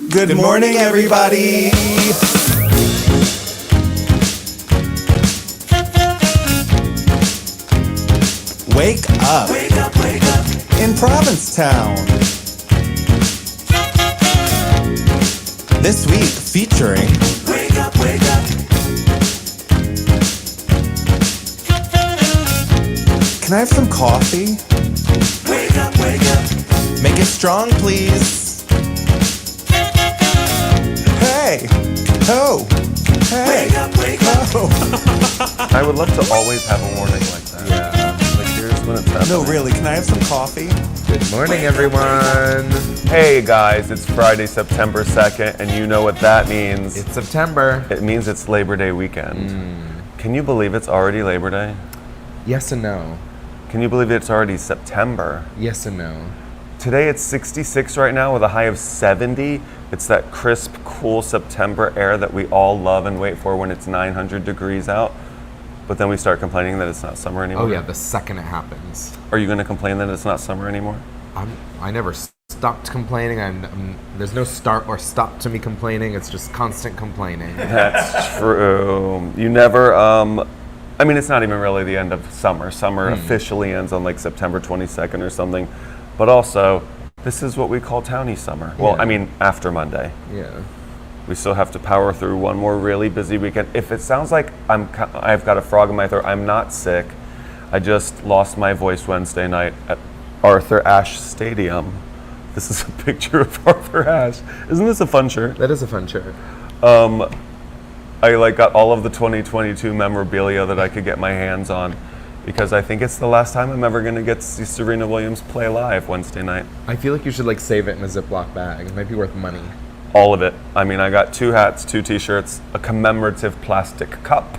Good morning, everybody. Wake up. Wake up, wake up. In Provincetown. This week featuring Wake up, wake up. Can I have some coffee? Wake up, wake up. Make it strong, please. Hey. Oh. Hey. Wake up, wake up. Oh. I would love to always have a warning like that. Yeah. Like here's when it's happening. No, really, can I have some coffee? Good morning, everyone. Hey guys, it's Friday, September 2nd, and you know what that means. It's September. It means it's Labor Day weekend. Can you believe it's already Labor Day? Yes and no. Can you believe it's already September? Yes and no. Today it's 66 right now with a high of 70. It's that crisp, cool September air that we all love and wait for when it's 900 degrees out. But then we start complaining that it's not summer anymore. Oh yeah, the second it happens. Are you going to complain that it's not summer anymore? I never stopped complaining. There's no start or stop to me complaining. It's just constant complaining. That's true. You never, I mean, it's not even really the end of summer. Summer officially ends on like September 22nd or something. But also, this is what we call towny summer. Well, Yeah. I mean, after Monday. Yeah. We still have to power through one more really busy weekend. If it sounds like I've got a frog in my throat, I'm not sick. I just lost my voice Wednesday night at Arthur Ashe Stadium. This is a picture of Arthur Ashe. Isn't this a fun shirt? That is a fun shirt. I like got all of the 2022 memorabilia that I could get my hands on because I think it's the last time I'm ever gonna get to see Serena Williams play live Wednesday night. I feel like you should like save it in a Ziploc bag. It might be worth money. All of it. I mean, I got 2 hats, 2 t-shirts, a commemorative plastic cup.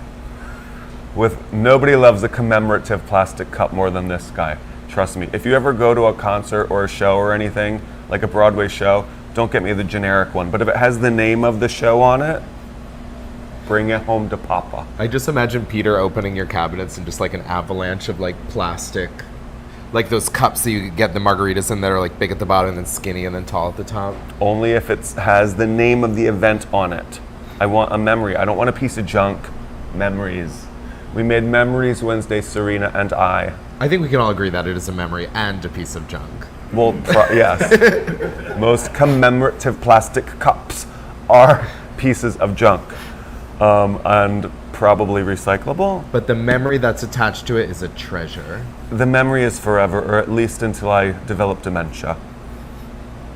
Nobody loves a commemorative plastic cup more than this guy. Trust me. If you ever go to a concert or a show or anything, like a Broadway show, don't get me the generic one. But if it has the name of the show on it, bring it home to Papa. I just imagine Peter opening your cabinets and just like an avalanche of like plastic, like those cups that you get the margaritas in that are like big at the bottom and then skinny and then tall at the top. Only if it has the name of the event on it. I want a memory. I don't want a piece of junk. Memories. We made memories Wednesday, Serena and I. I think we can all agree that it is a memory and a piece of junk. Well, yes. Most commemorative plastic cups are pieces of junk and probably recyclable. But the memory that's attached to it is a treasure. The memory is forever, or at least until I develop dementia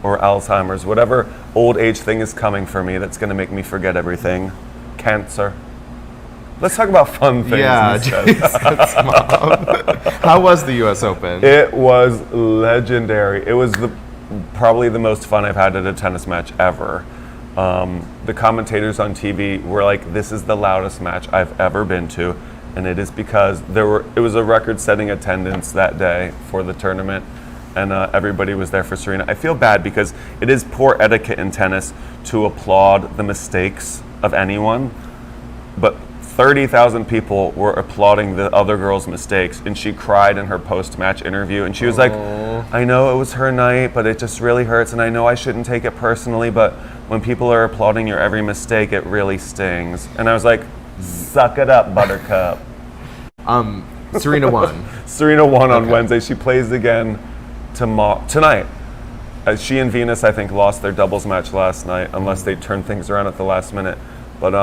or Alzheimer's, whatever old age thing is coming for me that's going to make me forget everything. Cancer. Let's talk about fun things instead. Jesus, Mom. How was the U.S. Open? It was legendary. It was probably the most fun I've had at a tennis match ever. The commentators on TV were like, "This is the loudest match I've ever been to," and it is because it was a record-setting attendance that day for the tournament, and everybody was there for Serena. I feel bad because it is poor etiquette in tennis to applaud the mistakes of anyone, but 30,000 people were applauding the other girl's mistakes, and she cried in her post-match interview, and she was like, "I know it was her night, but it just really hurts, and I know I shouldn't take it personally, but when people are applauding your every mistake, it really stings." And I was like, "Suck it up, Buttercup." Serena won. Serena won on Wednesday. She plays again tonight. She and Venus, I think, lost their doubles match last night, unless they turned things around at the last minute. But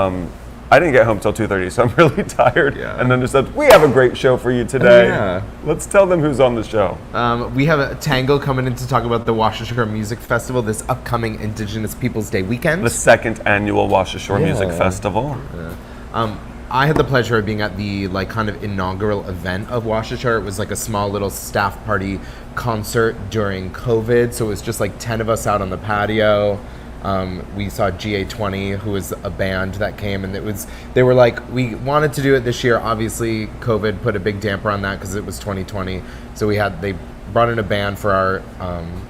I didn't get home till 2:30, so I'm really tired. Yeah. And then just said, we have a great show for you today. Yeah. Let's tell them who's on the show. We have a Tango coming in to talk about the Washashore Music Festival this upcoming Indigenous Peoples Day weekend. The 2nd annual Washashore Music Festival. I had the pleasure of being at the like kind of inaugural event of Washashore. It was like a small little staff party concert during COVID, so it was just like 10 of us out on the patio. We saw GA20, who was a band that came, and they were like, we wanted to do it this year. Obviously, COVID put a big damper on that because it was 2020. So they brought in a band for our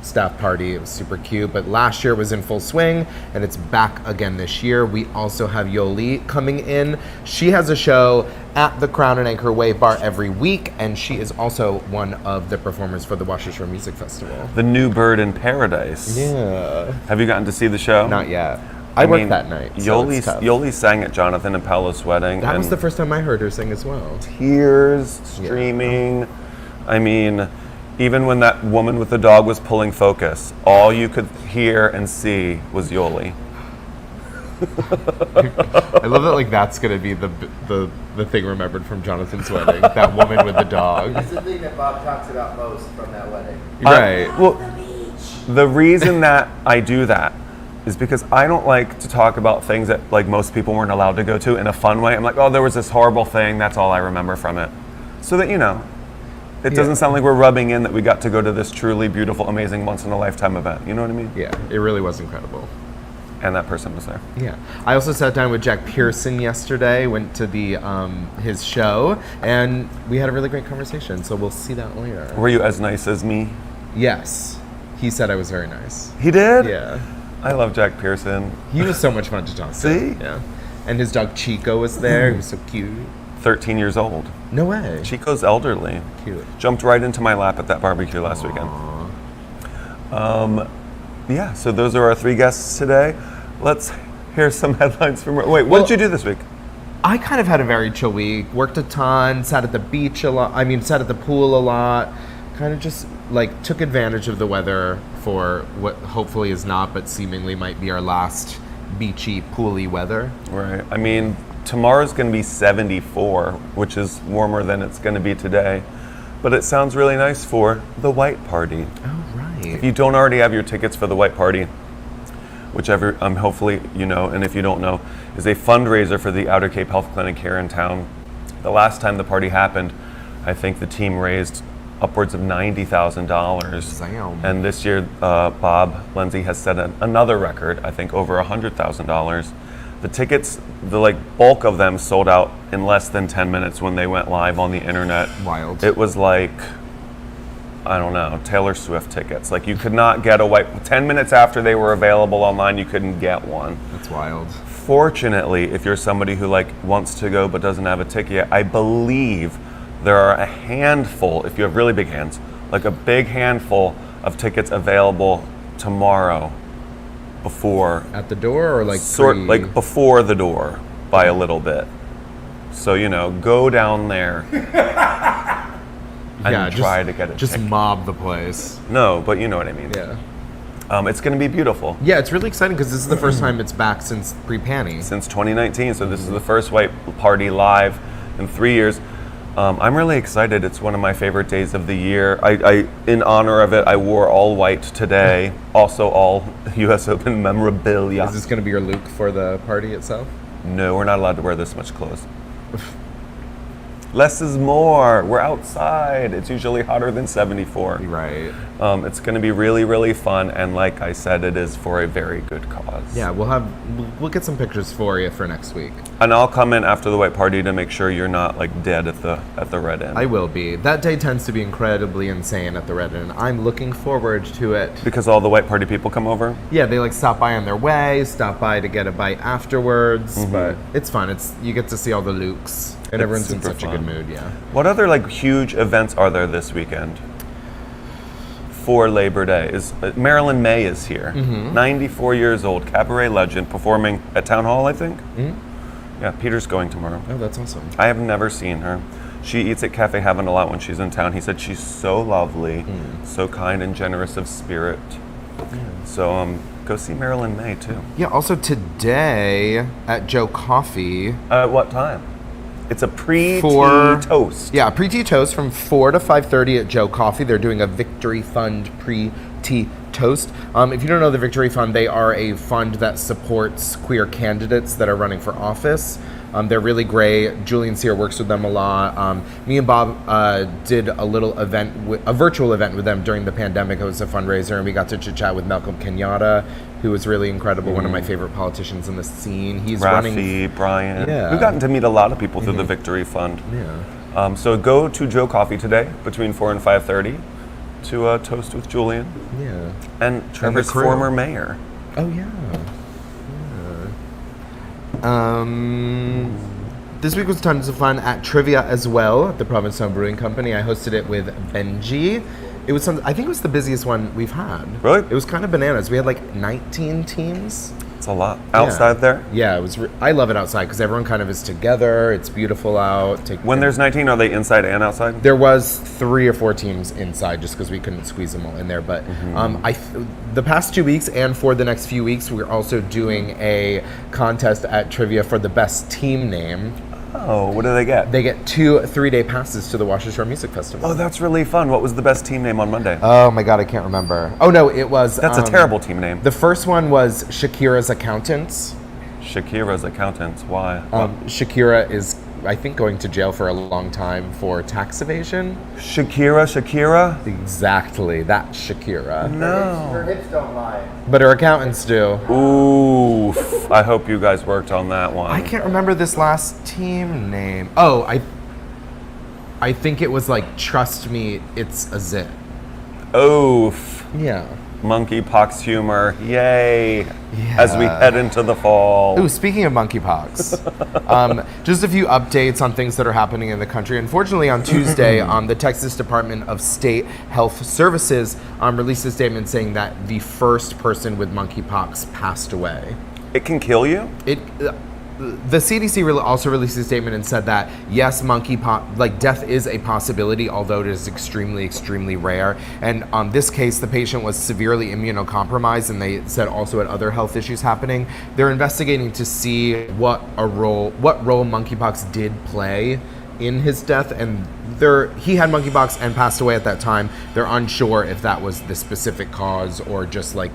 staff party. It was super cute. But last year it was in full swing, and it's back again this year. We also have Yoli coming in. She has a show at the Crown and Anchor Wave Bar every week, and she is also one of the performers for the Washington Music Festival. The new bird in paradise. Yeah. Have you gotten to see the show? Not yet. I worked mean, that night. So it's tough. Yoli sang at Jonathan and Paola's wedding. That was and the first time I heard her sing as well. tears streaming. I mean, even when that woman with the dog was pulling focus, all you could hear and see was Yoli. I love that. Like that's gonna be the thing remembered from Jonathan's wedding. That woman with the dog. It's the thing that Bob talks about most from that wedding. Right. Well, the reason that I do that is because I don't like to talk about things that like most people weren't allowed to go to in a fun way. I'm like, oh, there was this horrible thing. That's all I remember from it. So that, it doesn't sound like we're rubbing in that we got to go to this truly beautiful, amazing, once-in-a-lifetime event. You know what I mean? Yeah, it really was incredible. And that person was there. Yeah. I also sat down with Jack Pearson yesterday, went to the his show, and we had a really great conversation, so we'll see that later. Were you as nice as me? Yes. He said I was very nice. He did? Yeah. I love Jack Pearson. He was so much fun to talk to. See? Yeah. And his dog Chico was there. He was so cute. 13 years old. No way. Chico's elderly. Cute. Jumped right into my lap at that barbecue last weekend. Yeah, so those are our 3 guests today. Let's hear some headlines from... Wait, what did you do this week? I kind of had a very chill week. Worked a ton, sat at the beach a lot. Sat at the pool a lot. Kind of just, took advantage of the weather for what hopefully is not, but seemingly might be our last beachy, pooly weather. Right. I mean, tomorrow's going to be 74, which is warmer than it's going to be today. But it sounds really nice for the White Party. Oh, right. If you don't already have your tickets for the White Party, whichever, hopefully you know, and if you don't know, is a fundraiser for the Outer Cape Health Clinic here in town. The last time the party happened, I think the team raised upwards of $90,000. Damn. And this year, Bob Lindsay has set another record, I think over $100,000. The tickets, the bulk of them sold out in less than 10 minutes when they went live on the internet. Wild. It was like, I don't know, Taylor Swift tickets. You could not get 10 minutes after they were available online, you couldn't get one. That's wild. Fortunately, if you're somebody who wants to go but doesn't have a ticket yet, I believe there are a handful, if you have really big hands, a big handful of tickets available tomorrow before. At the door or before the door by a little bit. So, go down there and try to get a Just ticket. mob the place. No, but you know what I mean. Yeah. It's going to be beautiful. Yeah, it's really exciting because this is the first time it's back since pre-Panny. Since 2019, so this is the first White Party live in 3 years. I'm really excited. It's one of my favorite days of the year. I in honor of it, I wore all white today. Also, all U.S. Open memorabilia. Is this going to be your look for the party itself? No, we're not allowed to wear this much clothes. Less is more. We're outside. It's usually hotter than 74. Right. It's going to be really, really fun, and like I said, it is for a very good cause. Yeah, we'll get some pictures for you for next week. And I'll come in after the White Party to make sure you're not dead at the Red Inn. I will be. That day tends to be incredibly insane at the Red Inn. I'm looking forward to it. Because all the White Party people come over? Yeah, they stop by on their way, stop by to get a bite afterwards, but it's fun. You get to see all the looks. And It's everyone's in super such a fun. good mood, yeah. What other huge events are there this weekend for Labor Day? Is Marilyn May is here, 94 years old, cabaret legend, performing at Town Hall, I think. Yeah, Peter's going tomorrow. Oh, that's awesome. I have never seen her. She eats at Cafe Heaven a lot when she's in town. He said she's so lovely, so kind and generous of spirit. So go see Marilyn May too. Yeah, also today at Joe Coffee. At what time? It's a pre-tea toast. Yeah, pre-tea toast from 4 to 5:30 at Joe Coffee. They're doing a Victory Fund pre-tea toast. If you don't know the Victory Fund, they are a fund that supports queer candidates that are running for office. They're really great. Julian Sear works with them a lot. Me and Bob did a little event, a virtual event with them during the pandemic. It was a fundraiser, and we got to chit-chat with Malcolm Kenyatta, who was really incredible, one of my favorite politicians in the scene. He's Rafi, Brian. Yeah. We've gotten to meet a lot of people through the Victory Fund. Yeah. So go to Joe Coffee today between 4 and 5:30 to toast with Julian Yeah. and Trevor's crew. former mayor. Oh, yeah. This week was tons of fun at trivia as well at the Provincetown Brewing Company. I hosted it with Benji. It was I think it was the busiest one we've had. Really? It was kind of bananas. We had like 19 teams. It's a lot. Outside there? Yeah, it was. I love it outside because everyone kind of is together. It's beautiful out. When there's 19, are they inside and outside? There was 3 or 4 teams inside just because we couldn't squeeze them all in there. But the past 2 weeks and for the next few weeks, we're also doing a contest at trivia for the best team name. Oh, what do they get? They get 2 3-day passes to the Washer Shore Music Festival. Oh, that's really fun. What was the best team name on Monday? Oh my God, I can't remember. Oh no, it was. That's a terrible team name. The first one was Shakira's Accountants. Shakira's Accountants. Why? Shakira is, I think, going to jail for a long time for tax evasion. Shakira? Exactly, that Shakira. Her hips don't lie. But her accountants do. Ooh, I hope you guys worked on that one. I can't remember this last team name. Oh, I think it was like, Trust Me, It's a Zit. Oof. Yeah. Monkeypox humor. Yay. As we head into the fall. Ooh, speaking of monkeypox, just a few updates on things that are happening in the country. Unfortunately, on Tuesday, the Texas Department of State Health Services released a statement saying that the first person with monkeypox passed away. It can kill you? The CDC also released a statement and said that yes, monkeypox, like death is a possibility, although it is extremely, extremely rare. And on this case, the patient was severely immunocompromised, and they said also had other health issues happening. They're investigating to see what role monkeypox did play in his death, and he had monkeypox and passed away at that time. They're unsure if that was the specific cause or just like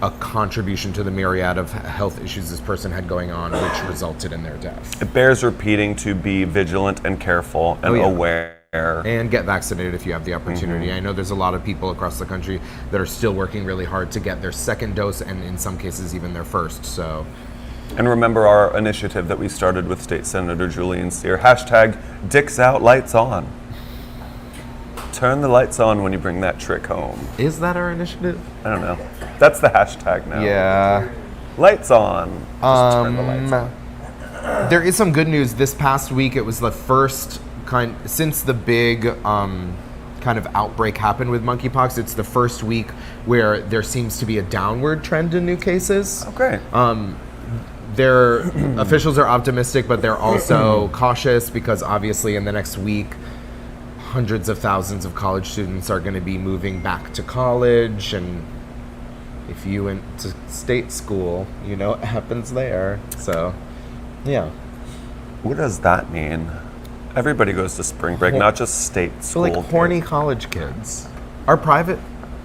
a contribution to the myriad of health issues this person had going on, which resulted in their death. It bears repeating to be vigilant and careful and aware. And get vaccinated if you have the opportunity. I know there's a lot of people across the country that are still working really hard to get their second dose, and in some cases even their first. So, and remember our initiative that we started with State Senator Julian Steer, hashtag Dicks Out, Lights On. Turn the lights on when you bring that trick home. Is that our initiative? I don't know. That's the hashtag now. Yeah. Lights on. Just turn the lights on. There is some good news. This past week, it was the first since the big kind of outbreak happened with monkeypox. It's the first week where there seems to be a downward trend in new cases. Okay. Their officials are optimistic, but they're also cautious because obviously in the next week, hundreds of thousands of college students are going to be moving back to college, and if you went to state school, you know what happens there. So, yeah. What does that mean? Everybody goes to spring break, not just state So, school. like, horny college kids. Are private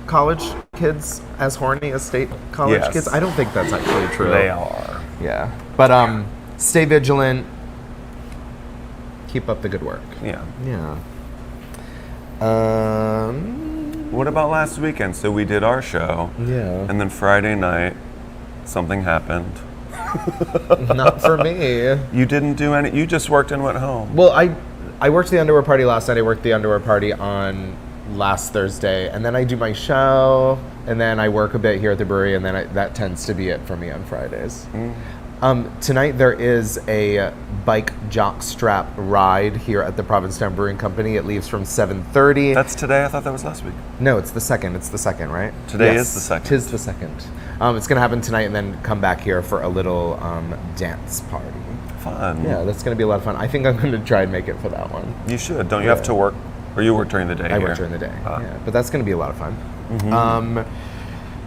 college kids as horny as state college Yes. kids? I don't think that's actually true. They are. Yeah. But stay vigilant. Keep up the good work. Yeah. Yeah. What about last weekend? So we did our show. Yeah. And then Friday night, something happened. Not for me. You didn't do any. You just worked and went home. Well, I worked the underwear party last night. I worked the underwear party on last Thursday, and then I do my show, and then I work a bit here at the brewery, and then that tends to be it for me on Fridays. Tonight there is a bike jockstrap ride here at the Provincetown Brewing Company. It leaves from 7:30. That's today? I thought that was last week. No, it's the second. It's the second, right? Today is the second. Tis the second. It's going to happen tonight, and then come back here for a little dance party. Fun. Yeah, that's going to be a lot of fun. I think I'm going to try and make it for that one. You should. Don't you have to work? Or you work during the day? I here? work during the day. Ah. Yeah, but that's going to be a lot of fun.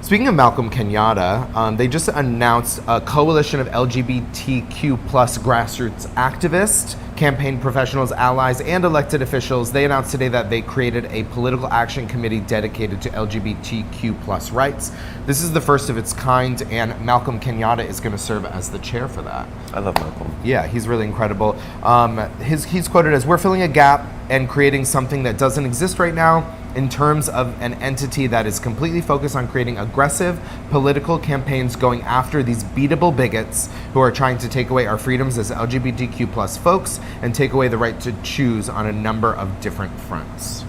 Speaking of Malcolm Kenyatta, they just announced a coalition of LGBTQ plus grassroots activists, campaign professionals, allies, and elected officials. They announced today that they created a political action committee dedicated to LGBTQ plus rights. This is the first of its kind, and Malcolm Kenyatta is going to serve as the chair for that. I love Malcolm. Yeah, he's really incredible. He's quoted as, "We're filling a gap and creating something that doesn't exist right now in terms of an entity that is completely focused on creating aggressive political campaigns going after these beatable bigots who are trying to take away our freedoms as LGBTQ plus folks and take away the right to choose on a number of different fronts."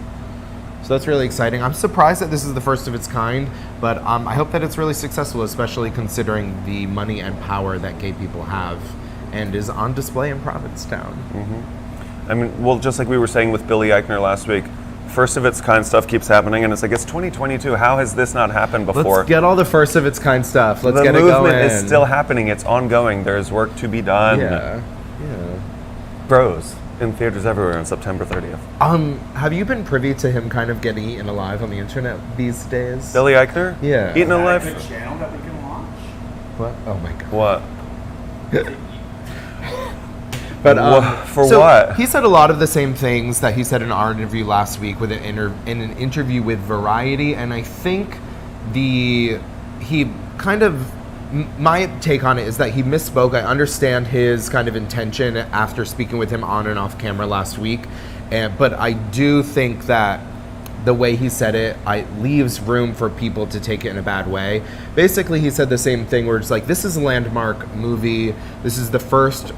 So that's really exciting. I'm surprised that this is the first of its kind, but I hope that it's really successful, especially considering the money and power that gay people have and is on display in Provincetown. I mean, well, just like we were saying with Billy Eichner last week, first of its kind stuff keeps happening, and it's like, it's 2022. How has this not happened before? Let's get all the first of its kind stuff. Let's get it going. The movement is still happening. It's ongoing. There's work to be done. Yeah. Bros in theaters everywhere on September 30th. Have you been privy to him kind of getting eaten alive on the internet these days? Billy Eichner? Yeah. Eaten alive? channel that we can watch? What? Oh my god. What? But For so what? He said a lot of the same things that he said in our interview last week with in an interview with Variety, and I think my take on it is that he misspoke. I understand his kind of intention after speaking with him on and off camera last week, but I do think that the way he said it, leaves room for people to take it in a bad way. Basically, he said the same thing where it's like, this is a landmark movie. This is the first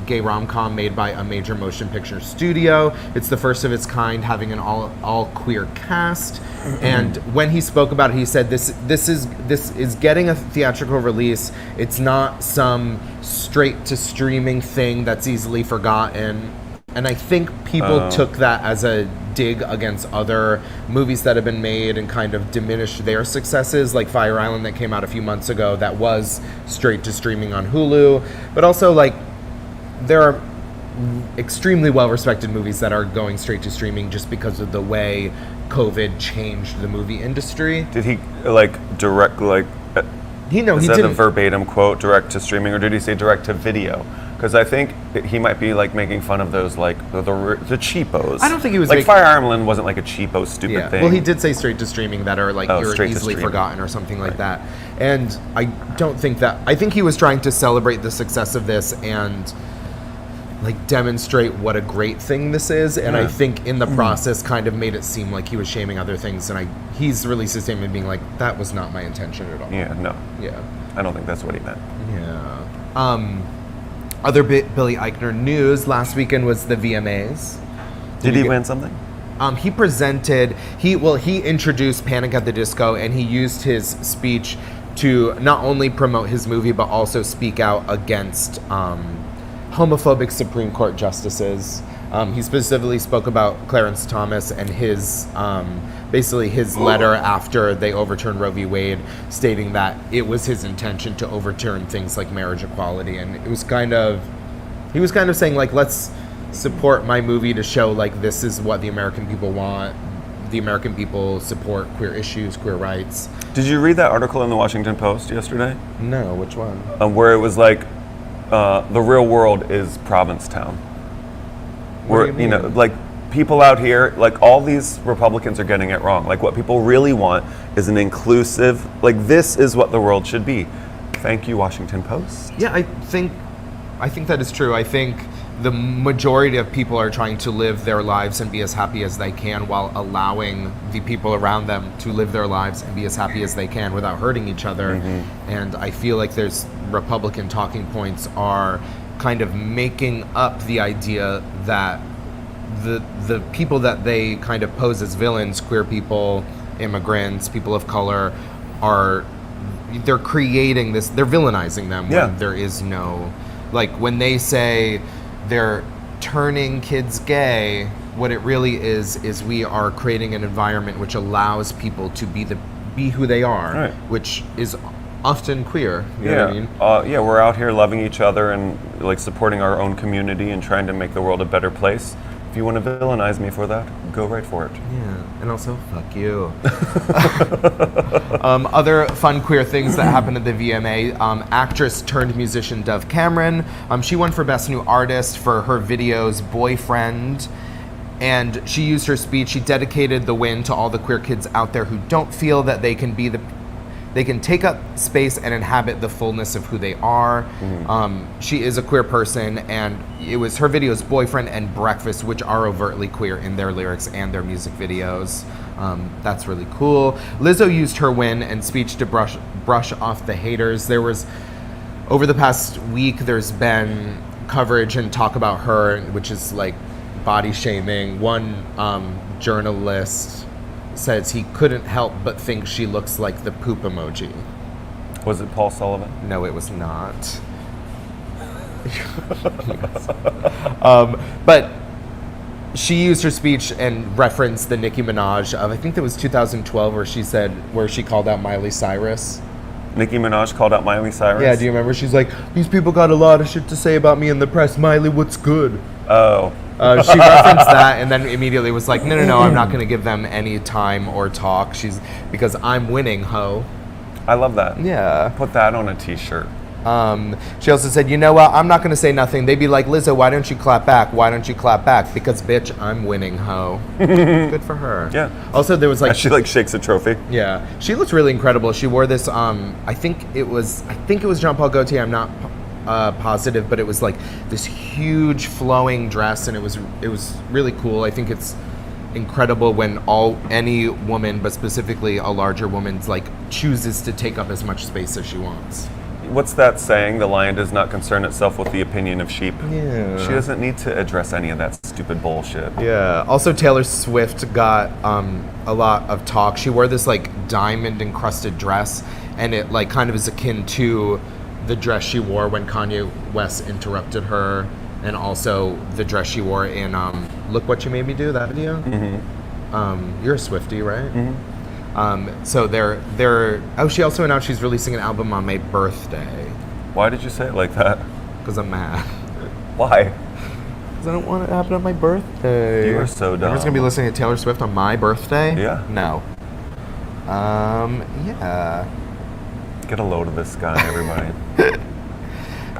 gay rom-com made by a major motion picture studio. It's the first of its kind, having an all queer cast. And when he spoke about it, he said this is getting a theatrical release. It's not some straight to streaming thing that's easily forgotten. And I think people took that as a dig against other movies that have been made and kind of diminished their successes, like Fire Island that came out a few months ago that was straight to streaming on Hulu. But also, like, there are extremely well-respected movies that are going straight to streaming just because of the way COVID changed the movie industry. Did he, direct, He is that didn't. a verbatim quote, direct to streaming, or did he say direct to video? Because I think he might be making fun of those the cheapos. I don't think he was Fire Island wasn't like a cheapo stupid thing. Well, he did say straight to streaming that are straight to easily streaming. forgotten or something like that. And I don't think that. I think he was trying to celebrate the success of this and demonstrate what a great thing this is. And I think in the process kind of made it seem like he was shaming other things. And he's released a statement being like, that was not my intention at all. Yeah, no. Yeah. I don't think that's what he meant. Yeah. Other Billy Eichner news last weekend was the VMAs. Did he win something? He presented. He introduced Panic at the Disco, and he used his speech to not only promote his movie but also speak out against homophobic Supreme Court justices. He specifically spoke about Clarence Thomas and his basically his letter after they overturned Roe v. Wade, stating that it was his intention to overturn things like marriage equality, and he was kind of saying let's support my movie to show this is what the American people want. The American people support queer issues, queer rights. Did you read that article in the Washington Post yesterday? No, which one? Where it was the real world is Provincetown. What do you mean? People out here, all these Republicans are getting it wrong. What people really want is an inclusive, this is what the world should be. Thank you, Washington Post. Yeah, I think that is true. I think the majority of people are trying to live their lives and be as happy as they can while allowing the people around them to live their lives and be as happy as they can without hurting each other. And I feel like there's Republican talking points are kind of making up the idea that the people that they kind of pose as villains, queer people, immigrants, people of color, they're creating this, they're villainizing them when there is no, when they say they're turning kids gay, what it really is we are creating an environment which allows people to be who they are, which is often queer. You know what I mean? We're out here loving each other and supporting our own community and trying to make the world a better place. If you want to villainize me for that, go right for it. Yeah, and also, fuck you. Other fun queer things that happened at the VMA, actress turned musician Dove Cameron. She won for Best New Artist for her videos Boyfriend. And she used her speech, she dedicated the win to all the queer kids out there who don't feel that they can take up space and inhabit the fullness of who they are. She is a queer person, and it was her videos Boyfriend and Breakfast, which are overtly queer in their lyrics and their music videos. That's really cool. Lizzo used her win and speech to brush off the haters. There was, over the past week, there's been coverage and talk about her, which is body shaming. One journalist says he couldn't help but think she looks like the poop emoji. Was it Paul Sullivan? No, it was not. But she used her speech and referenced the Nicki Minaj of, I think that was 2012, where she called out Miley Cyrus. Nicki Minaj called out Miley Cyrus? Yeah, do you remember? She's like, these people got a lot of shit to say about me in the press. Miley, what's good? Oh. She referenced that and then immediately was like, no, I'm not going to give them any time or talk. Because I'm winning, ho. I love that. Yeah. Put that on a t-shirt. She also said, you know what? I'm not going to say nothing. They'd be like, Lizzo, why don't you clap back? Why don't you clap back? Because, bitch, I'm winning, ho. Good for her. Yeah. Also, there was like... As she like shakes a trophy. Yeah. She looked really incredible. She wore this, I think it was Jean Paul Gaultier. I'm not positive, but it was like this huge flowing dress, and it was really cool. I think it's incredible when any woman, but specifically a larger woman's like chooses to take up as much space as she wants. What's that saying? The lion does not concern itself with the opinion of sheep. Yeah. She doesn't need to address any of that stupid bullshit. Yeah. Also, Taylor Swift got a lot of talk. She wore this like diamond encrusted dress, and it like kind of is akin to the dress she wore when Kanye West interrupted her, and also the dress she wore in Look What You Made Me Do, that video. Mm-hmm. You're a Swiftie, right? Mm-hmm. So she also announced she's releasing an album on my birthday. Why did you say it like that? Because I'm mad. Why? Because I don't want it to happen on my birthday. You are so dumb. Everyone's going to be listening to Taylor Swift on my birthday? Yeah. No. Yeah. Get a load of this guy, everybody.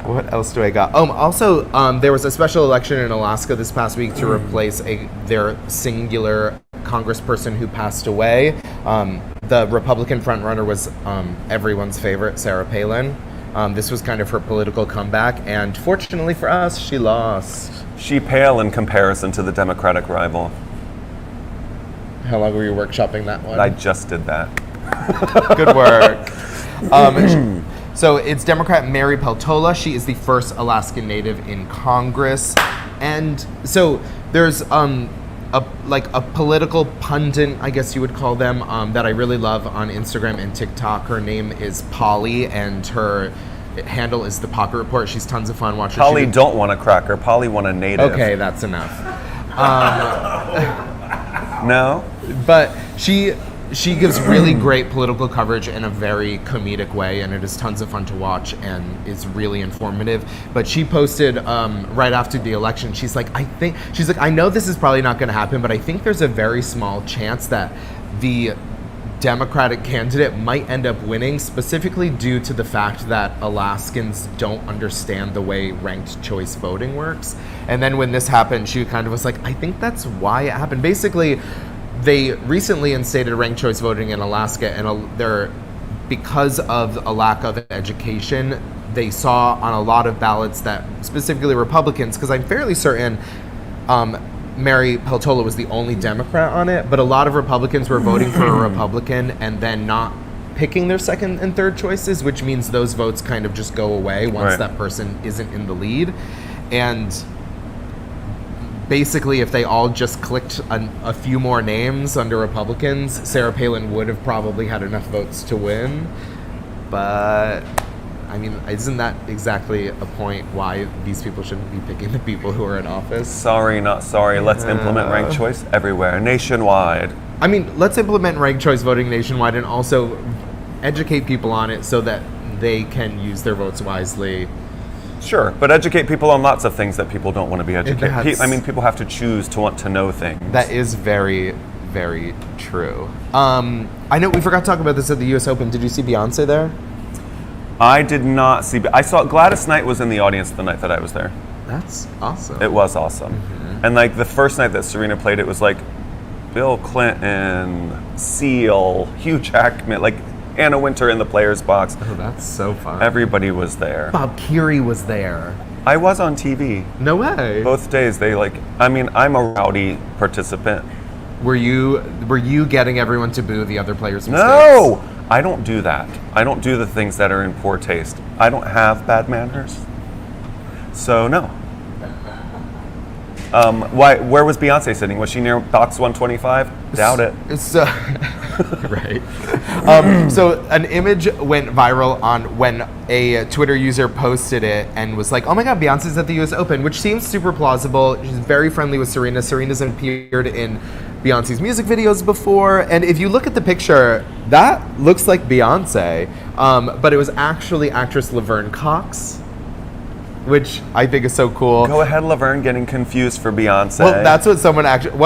What else do I got? Also, there was a special election in Alaska this past week to replace their singular congressperson who passed away. The Republican frontrunner was everyone's favorite, Sarah Palin. This was kind of her political comeback, and fortunately for us, she lost. She pale in comparison to the Democratic rival. How long were you workshopping that one? I just did that. Good work. So it's Democrat Mary Peltola. She is the first Alaskan Native in Congress. And so there's a political pundit, I guess you would call them, that I really love on Instagram and TikTok. Her name is Polly, and her handle is The Pocket Report. She's tons of fun. Watch her. Polly don't want a cracker. Polly want a native. Okay, that's enough. No? But she gives really great political coverage in a very comedic way, and it is tons of fun to watch and is really informative. But she posted right after the election, she's like, I know this is probably not going to happen, but I think there's a very small chance that the Democratic candidate might end up winning, specifically due to the fact that Alaskans don't understand the way ranked choice voting works. And then when this happened, she kind of was like, I think that's why it happened. Basically, they recently instated ranked choice voting in Alaska, and because of a lack of education, they saw on a lot of ballots that specifically Republicans, because I'm fairly certain Mary Peltola was the only Democrat on it, but a lot of Republicans were voting for a Republican and then not picking their second and third choices, which means those votes kind of just go away once that person isn't in the lead. And basically, if they all just clicked a few more names under Republicans, Sarah Palin would have probably had enough votes to win. But, I mean, isn't that exactly a point why these people shouldn't be picking the people who are in office? Sorry, not sorry. Let's implement ranked choice everywhere, nationwide. I mean, let's implement ranked choice voting nationwide and also educate people on it so that they can use their votes wisely. Sure, but educate people on lots of things that people don't want to be educated. I mean, people have to choose to want to know things. That is very, very true. I know we forgot to talk about this at the U.S. Open. Did you see Beyonce there? I did not see. I saw Gladys Knight was in the audience the night that I was there. That's awesome. It was awesome. Mm-hmm. And like the first night that Serena played, it was like Bill Clinton, Seal, Hugh Jackman, like Anna Wintour in the players box. Oh, that's so fun. Everybody was there. Bob Keery was there. I was on TV. No way. Both days they I'm a rowdy participant. Were you getting everyone to boo the other players' mistakes? No! I don't do that. I don't do the things that are in poor taste. I don't have bad manners. So no. Where was Beyonce sitting? Was she near box 125? Doubt it. Right. So an image went viral on when a Twitter user posted it and was like, "Oh my God, Beyonce's at the U.S. Open," which seems super plausible. She's very friendly with Serena. Serena's appeared in Beyonce's music videos before, and if you look at the picture, that looks like Beyonce, but it was actually actress Laverne Cox, which I think is so cool. Go ahead, Laverne, getting confused for Beyonce. Well, that's what someone actually,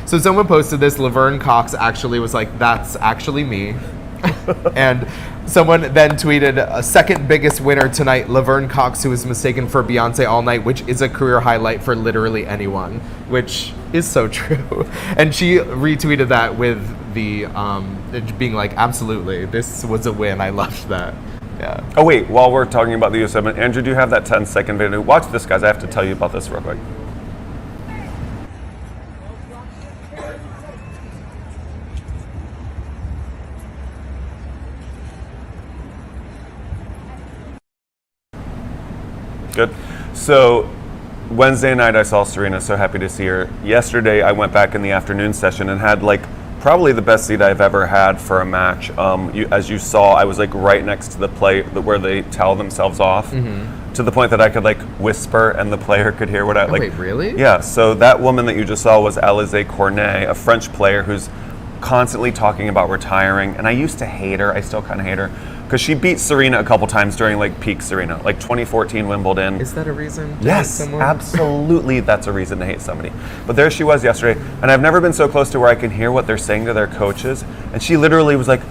so someone posted this, Laverne Cox actually was like, "That's actually me." And someone then tweeted, "A second biggest winner tonight, Laverne Cox, who was mistaken for Beyonce all night," which is a career highlight for literally anyone, which is so true. And she retweeted that with the, being like, "Absolutely, this was a win. I loved that." Yeah. Oh wait, while we're talking about the US Open, Andrew, do you have that 10-second video? Watch this, guys. I have to tell you about this real quick. Good. So Wednesday night I saw Serena, so happy to see her. Yesterday I went back in the afternoon session and had like probably the best seat I've ever had for a match. As you saw, I was like right next to the plate where they towel themselves off, to the point that I could like whisper and the player could hear what I like. Wait, really? Yeah. So that woman that you just saw was Alizé Cornet, a French player who's constantly talking about retiring, and I used to hate her. I still kind of hate her because she beat Serena a couple times during like peak Serena, like 2014 Wimbledon. Is that a reason to hate Yes, someone? absolutely. That's a reason to hate somebody. But there she was yesterday, and I've never been so close to where I can hear what they're saying to their coaches. And she literally was like,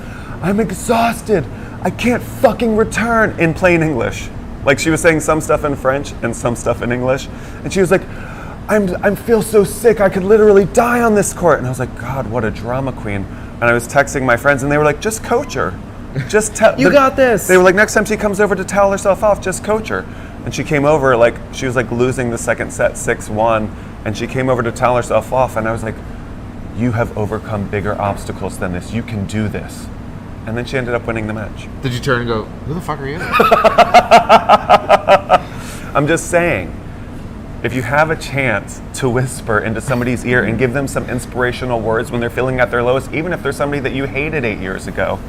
"I'm exhausted. I can't fucking return," in plain English. Like she was saying some stuff in French and some stuff in English, and she was like, I feel so sick. I could literally die on this court." And I was like, God, what a drama queen. And I was texting my friends, and they were like, "Just coach her. Just tell." You got this. They were like, "Next time she comes over to towel herself off, just coach her." And she came over, like she was like losing the second set 6-1, and she came over to towel herself off, and I was like, "You have overcome bigger obstacles than this. You can do this." And then she ended up winning the match. Did you turn and go, "Who the fuck are you?" I'm just saying, if you have a chance to whisper into somebody's ear and give them some inspirational words when they're feeling at their lowest, even if they're somebody that you hated 8 years ago,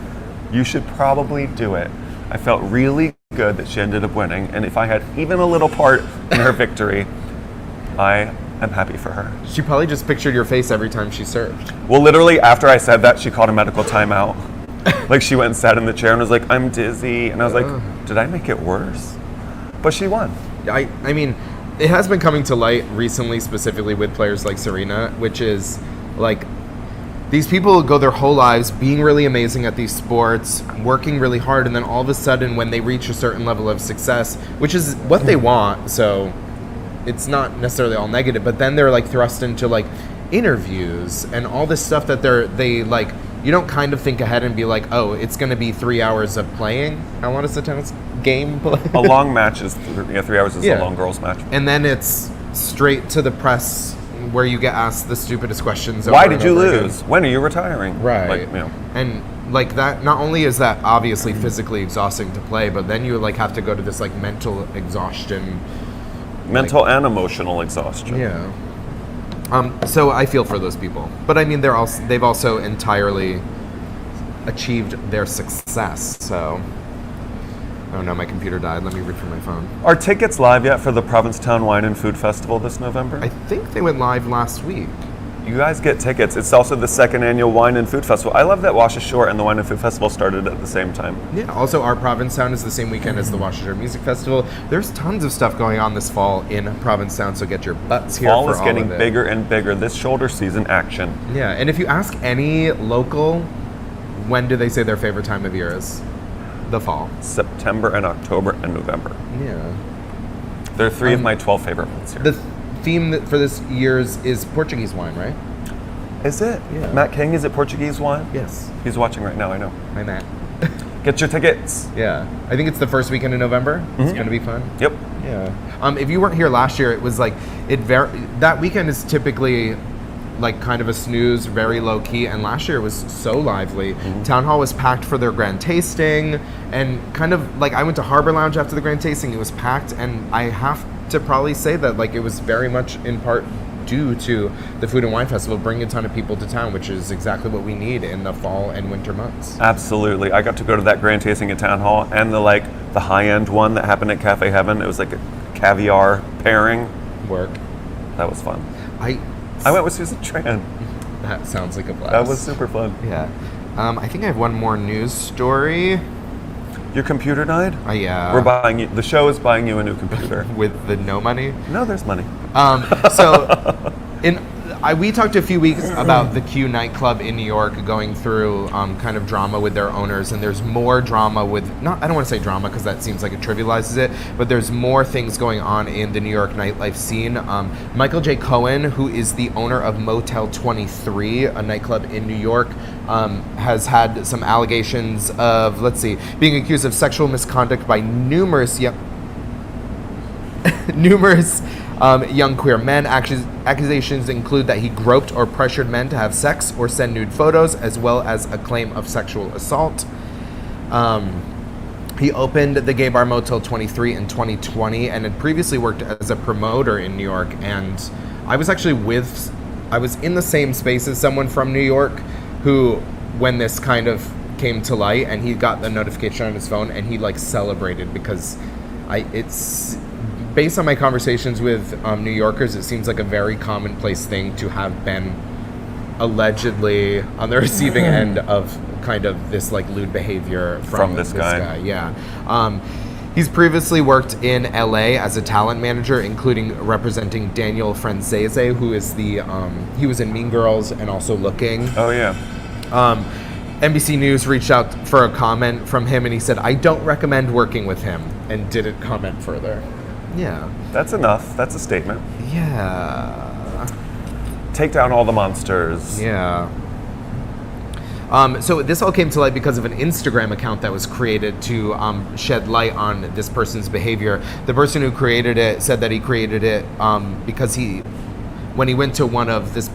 you should probably do it. I felt really good that she ended up winning, and if I had even a little part in her victory, I am happy for her. She probably just pictured your face every time she served. Well, literally after I said that, she called a medical timeout. Like she went and sat in the chair and was like, "I'm dizzy," and I was like, did I make it worse? But she won. I mean, it has been coming to light recently, specifically with players like Serena, which is like these people go their whole lives being really amazing at these sports, working really hard, and then all of a sudden when they reach a certain level of success, which is what they want, so it's not necessarily all negative, but then they're like thrust into like interviews and all this stuff that they like, you don't kind of think ahead and be like, "Oh, it's going to be 3 hours of playing." How long is the tennis game play? A long match is 3 hours is a long girls match. And then it's straight to the press where you get asked the stupidest questions. Why over did and you over lose? again. When are you retiring? Right. Like, you know. And like that, not only is that obviously physically exhausting to play, but then you like have to go to this like mental exhaustion. Mental and emotional exhaustion. Yeah. So I feel for those people, but I mean they've also entirely achieved their success. So, oh no, my computer died. Let me read from my phone. Are tickets live yet for the Provincetown Wine and Food Festival this November? I think they went live last week. You guys get tickets. It's also the second annual Wine and Food Festival. I love that Wash Ashore and the Wine and Food Festival started at the same time. Yeah, also our Provincetown is the same weekend as the Washington Music Festival. There's tons of stuff going on this fall in Provincetown, so get your butts here Fall for is all getting of it. bigger and bigger. This shoulder season action. Yeah, and if you ask any local, when do they say their favorite time of year is? The fall. September and October and November. Yeah. They're three of my 12 favorite months here. The theme for this year's is Portuguese wine, right? Is it? Yeah. Matt King, is it Portuguese wine? Yes. He's watching right now, I know. Hi, Matt. Get your tickets. Yeah. I think it's the first weekend in November. It's going to be fun. Yep. Yeah. If you weren't here last year, it was like that weekend is typically like kind of a snooze, very low key, and last year it was so lively. Town Hall was packed for their grand tasting, and kind of like I went to Harbor Lounge after the grand tasting, it was packed, and I have to probably say that like it was very much in part due to the Food and Wine Festival, bring a ton of people to town, which is exactly what we need in the fall and winter months. Absolutely. I got to go to that grand tasting at Town Hall and the high-end one that happened at Cafe Heaven. It was like a caviar pairing. Work. That was fun. I went with Susan Tran. That sounds like a blast. That was super fun. Yeah. I think I have one more news story. Your computer died? Yeah. We're buying you. The show is buying you a new computer. With the no money? No, there's money. We talked a few weeks about the Q nightclub in New York going through kind of drama with their owners, and there's more drama with, I don't want to say drama because that seems like it trivializes it, but there's more things going on in the New York nightlife scene. Michael J. Cohen, who is the owner of Motel 23, a nightclub in New York, has had some allegations of, being accused of sexual misconduct by numerous young queer men. Accusations include that he groped or pressured men to have sex or send nude photos, as well as a claim of sexual assault. He opened the gay bar Motel 23 in 2020 and had previously worked as a promoter in New York. And I was in the same space as someone from New York who, when this kind of came to light, and he got the notification on his phone, and he celebrated because it's based on my conversations with New Yorkers, it seems like a very commonplace thing to have been allegedly on the receiving end of kind of this lewd behavior from this guy. Yeah. He's previously worked in LA as a talent manager, including representing Daniel Franzese, who is he was in Mean Girls and also Looking. Oh, yeah. NBC News reached out for a comment from him, and he said, "I don't recommend working with him," and didn't comment further. Yeah. That's enough. That's a statement. Yeah. Take down all the monsters. Yeah. So this all came to light because of an Instagram account that was created to shed light on this person's behavior. The person who created it said that he created it because when he went to one of these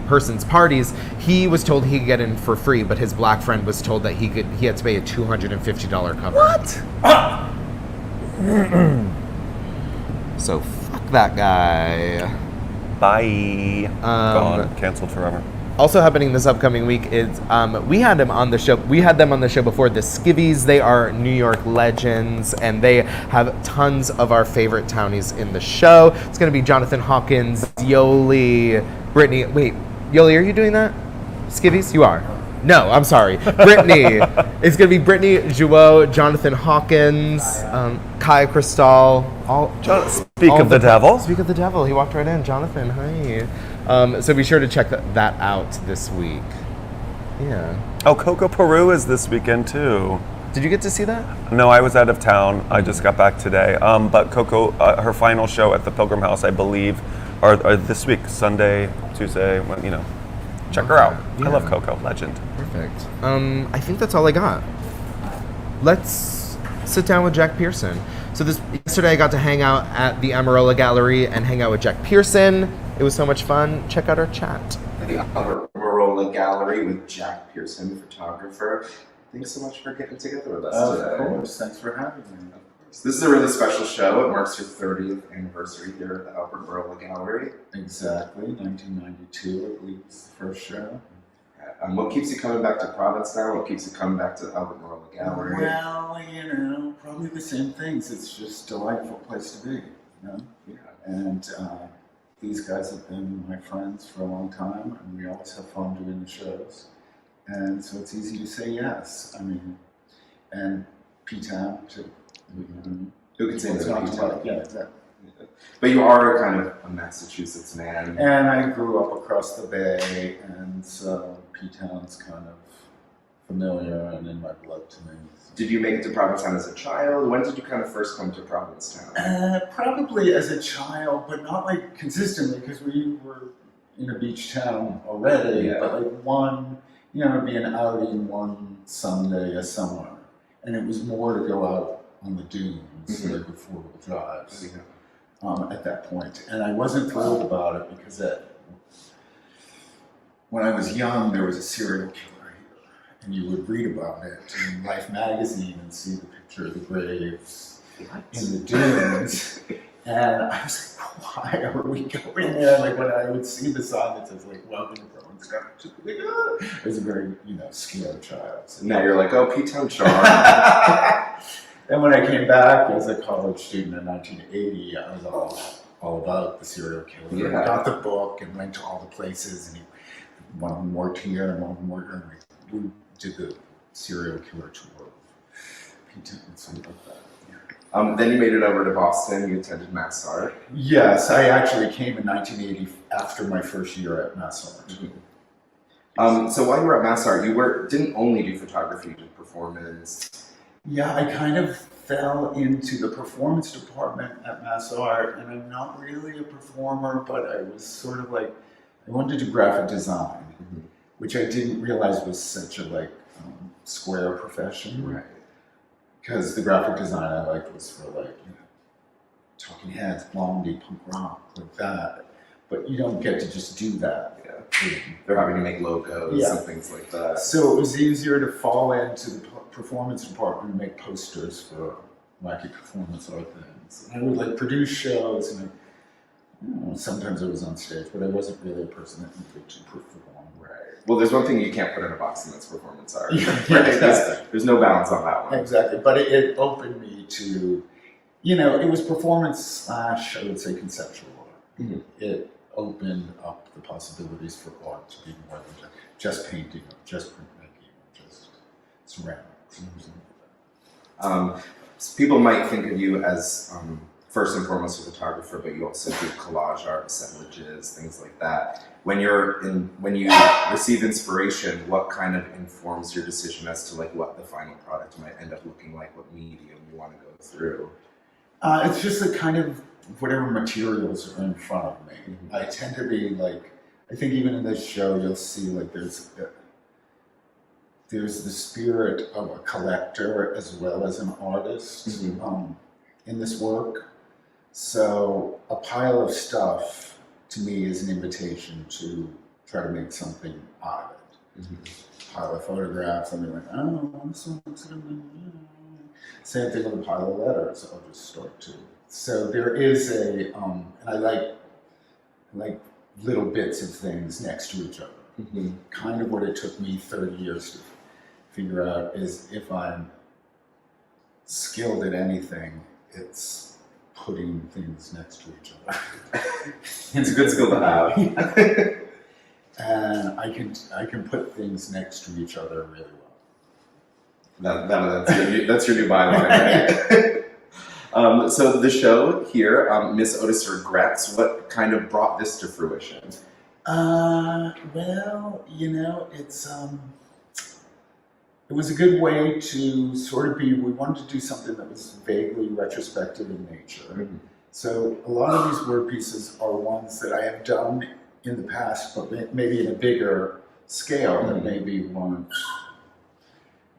person's parties, he was told he could get in for free, but his black friend was told that he had to pay a $250 cover. What? So fuck that guy. Bye. Gone. Canceled forever. Also happening this upcoming week is we had them on the show before, the Skivvies. They are New York legends, and they have tons of our favorite townies in the show. It's going to be Jonathan Hawkins, Yoli, Brittany. Wait, Yoli, are you doing that? Skivvies? You are. No, I'm sorry. Brittany. It's going to be Brittany Jouot, Jonathan Hawkins, Kaya Cristal. Speak of the devil. Speak of the devil. He walked right in. Jonathan, hi. So be sure to check that out this week. Yeah. Oh, Coco Peru is this weekend too. Did you get to see that? No, I was out of town. I just got back today. But Coco, her final show at the Pilgrim House, I believe, are this week, Sunday, Tuesday. Check her out. Yeah. I love Coco, legend. Perfect. I think that's all I got. Let's sit down with Jack Pearson. So yesterday I got to hang out at the Amarola Gallery and hang out with Jack Pearson. It was so much fun. Check out our chat. The Amarola Gallery with Jack Pearson, photographer. Thanks so much for getting together with us today. Of course, thanks for having me. Of course. This is a really special show. It marks your 30th anniversary here at the Albert Amarola Gallery. Exactly, 1992, I believe, was the first show. What keeps you coming back to Provincetown? What keeps you coming back to the Albert Amarola Gallery? Well, probably the same things. It's just a delightful place to be, Yeah. And these guys have been my friends for a long time, and we always have fun doing the shows. And so it's easy to say yes. And P-Town, too. Who can say It's that? not P-Town? too bad. Yeah, exactly. But you are kind of a Massachusetts man. And I grew up across the bay, and so P-Town's kind of familiar and in my blood to me. Did you make it to Provincetown as a child? When did you kind of first come to Provincetown? Probably as a child, but not consistently, because we were in a beach town already. Yeah. But be an outing one Sunday a summer, and it was more to go out on the dunes, like with four-wheel drives. At that point. And I wasn't thrilled about it because when I was young, there was a serial killer here. And you would read about it in Life magazine and see the picture of the graves in the dunes. And I was like, why are we going there? Like when I would see the sign that says like "Welcome to Provincetown," like, I was a very scared child. So, Now you're like, oh, P-Town charm. and when I came back as a college student in 1980, I was all about the serial killer. Yeah. I got the book and went to all the places, and one of them worked here and one of them worked here. And we did the serial killer tour of P-Town and something like that. Then you made it over to Boston. You attended Mass Art. Yes, I actually came in 1980 after my first year at Mass Art. So while you were at Mass Art, you didn't only do photography, you did performance. Yeah, I kind of fell into the performance department at Mass Art, and I'm not really a performer, but I was sort of like, I wanted to do graphic design, which I didn't realize was such a square profession. Right. Because the graphic design I liked was for Talking Heads, Blondie, punk rock, like that. But you don't get to just do that. Yeah. They're having to make logos and things like that. So it was easier to fall into the performance department and make posters for wacky performance art things. And I would produce shows, and sometimes I was on stage, but I wasn't really a person that needed to perform. Well, there's one thing you can't put in a box, and that's performance art. Yeah, right? exactly. There's no balance on that one. Exactly, but it opened me to, it was performance / I would say conceptual art. It opened up the possibilities for art to be more than just painting, or just printmaking, or just ceramics. People might think of you as first and foremost a photographer, but you also do collage art, assemblages, things like that. When you receive inspiration, what kind of informs your decision as to what the final product might end up looking like, what medium you want to go through? It's just the kind of whatever materials are in front of me. I tend to be I think even in this show you'll see there's the spirit of a collector as well as an artist in this work. So a pile of stuff to me is an invitation to try to make something out of it. A pile of photographs, I'm like, oh, this one looks good. Same thing with a pile of letters. I'll just start to. So there is and I like little bits of things next to each other. Kind of what it took me 30 years to figure out is if I'm skilled at anything, it's putting things next to each other. It's a good skill to have. And I can put things next to each other really well. That's your new byline, right? So the show here, Miss Otis Regrets, what kind of brought this to fruition? Well, it was a good way to sort of we wanted to do something that was vaguely retrospective in nature. So a lot of these word pieces are ones that I have done in the past, but maybe in a bigger scale that maybe weren't,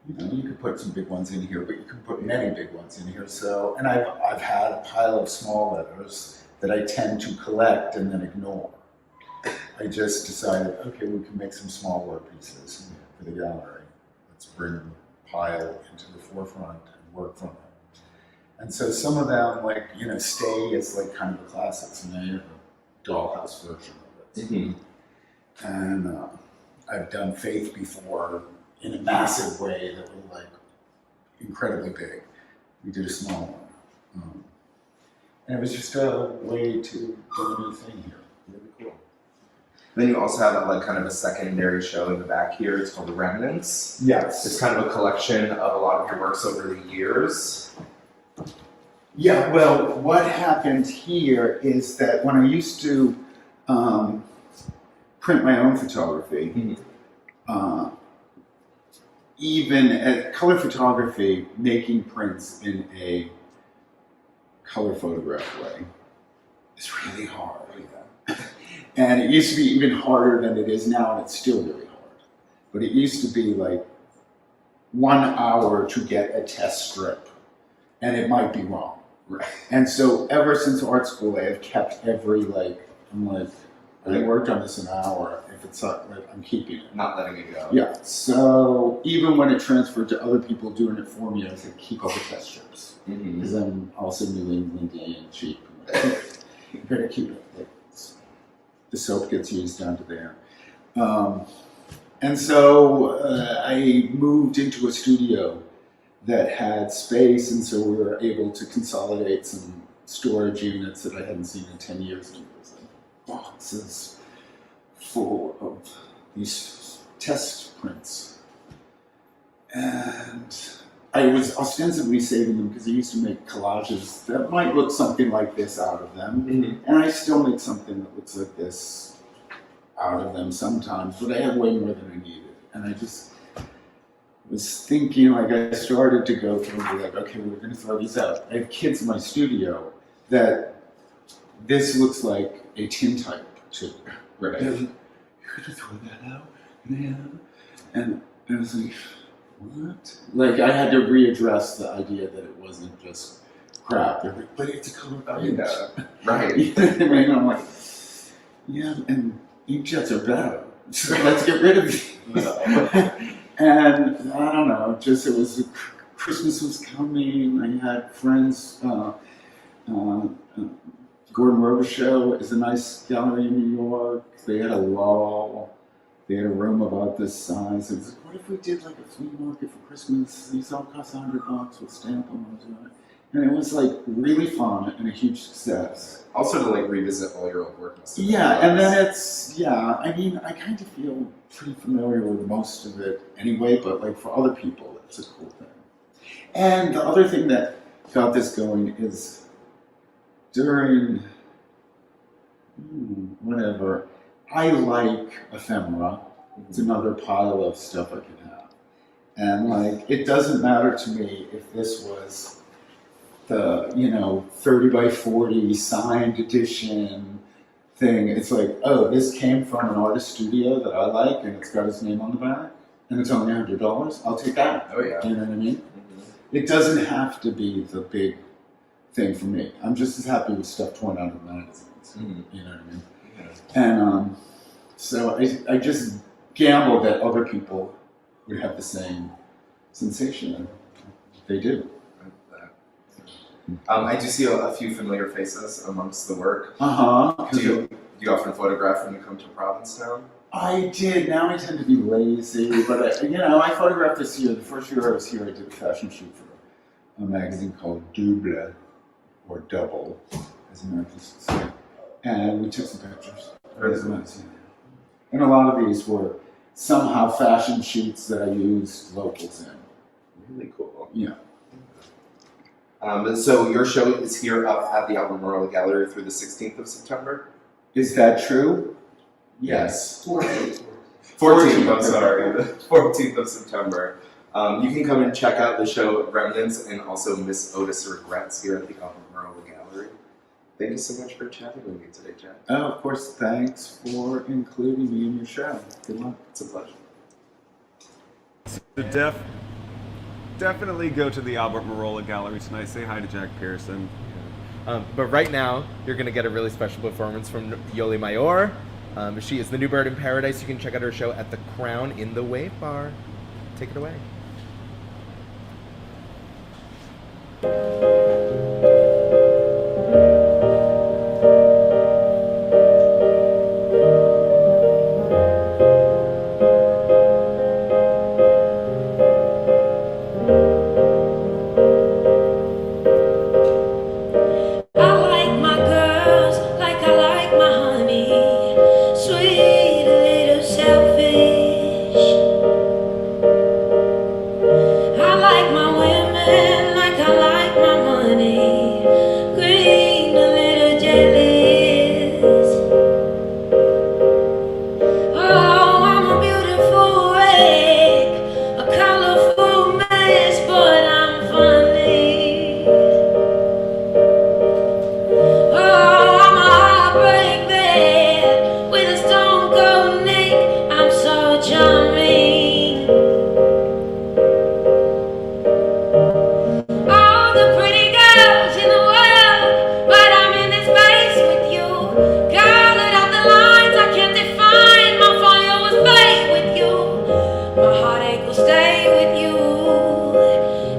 you could put some big ones in here, but you can put many big ones in here. So, and I've had a pile of small letters that I tend to collect and then ignore. I just decided, okay, we can make some small word pieces for the gallery. Let's bring the pile into the forefront and work from it. And so some of them, Stay is kind of the classics, and they have a dollhouse version of it. And I've done Faith before in a massive way that was incredibly big. We did a small one. And it was just a way to do a new thing here. Really cool. Then you also have kind of a secondary show in the back here. It's called The Remnants. Yes. It's kind of a collection of a lot of your works over the years. Yeah, well, what happened here is that when I used to print my own photography, even at color photography, making prints in a color photograph way is really hard. And it used to be even harder than it is now, and it's still really hard. But it used to be 1 hour to get a test strip, and it might be wrong. Right. And so ever since art school, I have kept every I worked on this an hour. If it's not, I'm keeping it. Not letting it go. Yeah. So even when it transferred to other people doing it for me, I said keep all the test strips because I'm also New England and cheap. And You better keep it. Like, the soap gets used down to there. And so I moved into a studio that had space, and so we were able to consolidate some storage units that I hadn't seen in 10 years. And it was like boxes full of these test prints. And I was ostensibly saving them because I used to make collages that might look something like this out of them. Mm-hmm. And I still make something that looks like this out of them sometimes, but I have way more than I needed. And I just was thinking, like, I started to go through and be like, okay, we're gonna throw these out. I have kids in my studio that this looks like a tintype to. Right. They're like, you're gonna throw that out? Yeah. And I was like, what? Like, I had to readdress the idea that it wasn't just crap. They're like, but it's a color print. Yeah. Right. You know what I mean? I'm like, yeah, and inkjets are better. So let's get rid of these. And I don't know, just it was, Christmas was coming. I had friends, Gordon Robichaux is a nice gallery in New York. They had a lull. They had a room about this size. It was like, what if we did like a flea market for Christmas? These all cost $100. We'll stamp them. And it was like really fun and a huge success. Also to like revisit all your old work. Yeah, and then it's, I mean, I kind of feel pretty familiar with most of it anyway, but like for other people, it's a cool thing. And the other thing that got this going is during, whatever, I like ephemera. It's another pile of stuff I can have. And like, it doesn't matter to me if this was the, 30 by 40 signed edition thing. It's like, oh, this came from an artist studio that I like, and it's got his name on the back, and it's only $100. I'll take that. Oh yeah. You know what I mean? Mm-hmm. It doesn't have to be the big thing for me. I'm just as happy with stuff torn out of magazines. Mm-hmm. You know what I mean? Yeah. And so I just gambled that other people would have the same sensation, and they do. I do see a few familiar faces amongst the work. Uh-huh. Do you often photograph when you come to Provincetown? I did. Now I tend to be lazy, but I photographed this year. The first year I was here, I did a fashion shoot for a magazine called Double, or Double, as Americans say. And we took some pictures. Really? And a lot of these were somehow fashion shoots that I used locals in. Really cool. Yeah. So your show is here up at the Albemarle Gallery through the 16th of September? Is that true? Yes. 14th, I'm sorry. The 14th of September. You can come and check out the show Remnants and also Miss Otis Regrets here at the Albemarle Gallery. Thank you so much for chatting with me today, Jack. Oh, of course, thanks for including me in your show. Good luck. It's a pleasure. Definitely go to the Albert Marola Gallery tonight. Say hi to Jack Pearson. But right now, you're going to get a really special performance from Yoli Mayor. She is the new bird in paradise. You can check out her show at the Crown in the Wave Bar. Take it away.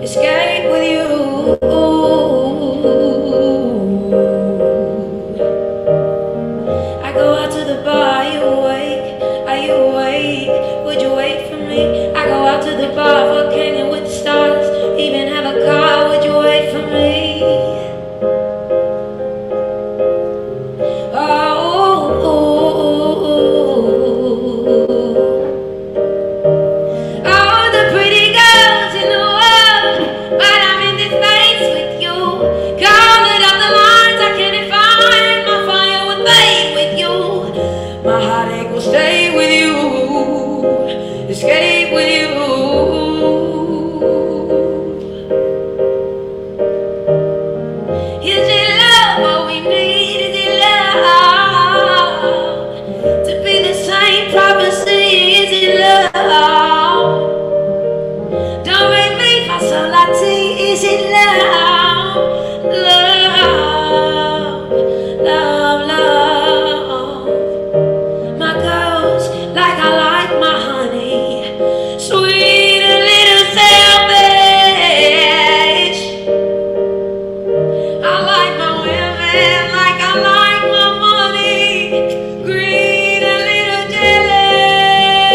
Escape with you. out to the bar for hanging with the stars. Even have a car, would you wait for me? All the pretty girls in the world, but I'm in this place with you. Calling up the lines I can't define. My fire will fade with you. My heartache will stay with you. Escape with you. Is it love what we need? Is it love to be the same prophecy? Is it love? Don't make me for so latte. Is it love? Love, love, love. My girls, like I like my honey, sweet and little selfish. I like my women like I like my money, green and little jealous.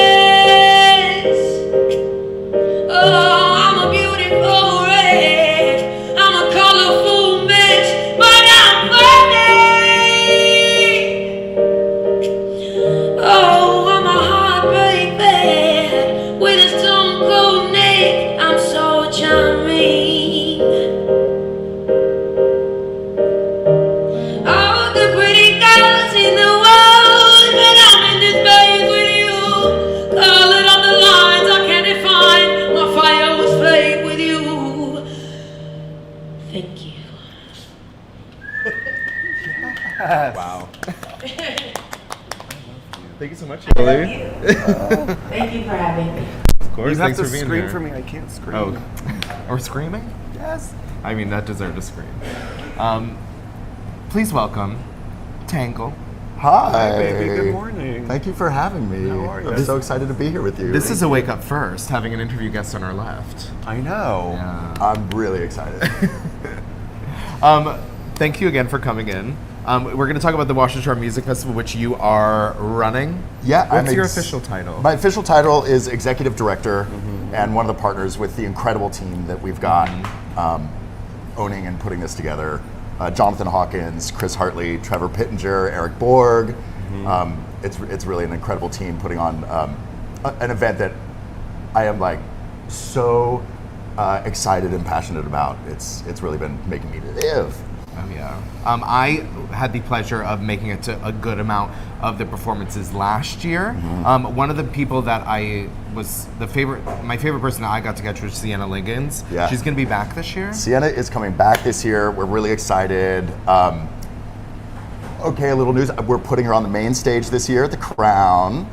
Oh, I'm a beautiful red, I'm a colorful mess, but I'm funny. Oh, I'm a heartbreak bed with a stone cold neck. I'm so charming. All the pretty girls in the world, but I'm in this space with you. Calling on the lines I can't define. My fire was played with you. Thank you. Wow. Thank you so much, Yoli. Thank you for having me. Of course, You have thanks to for being scream here. for me. I can't scream. Oh, are we screaming? yes. I mean, that deserved a scream. Please welcome Tangle. Hi. Baby, good morning. Thank you for having me. How are you? I'm so excited to be here with you. This is a wake up first, having an interview guest on our left. I know. Yeah. I'm really excited. Thank you again for coming in. We're going to talk about the Washington Shore Music Festival, which you are running. Yeah, What's your official title? My official title is Executive Director and one of the partners with the incredible team that we've got owning and putting this together. Jonathan Hawkins, Chris Hartley, Trevor Pittenger, Eric Borg. It's really an incredible team putting on an event that I am like so excited and passionate about. It's really been making me live. Oh yeah. I had the pleasure of making it to a good amount of the performances last year. One of the people that my favorite person that I got to catch was Sienna Liggins. Yeah. She's going to be back this year. Sienna is coming back this year. We're really excited. Okay, a little news. We're putting her on the main stage this year at the Crown,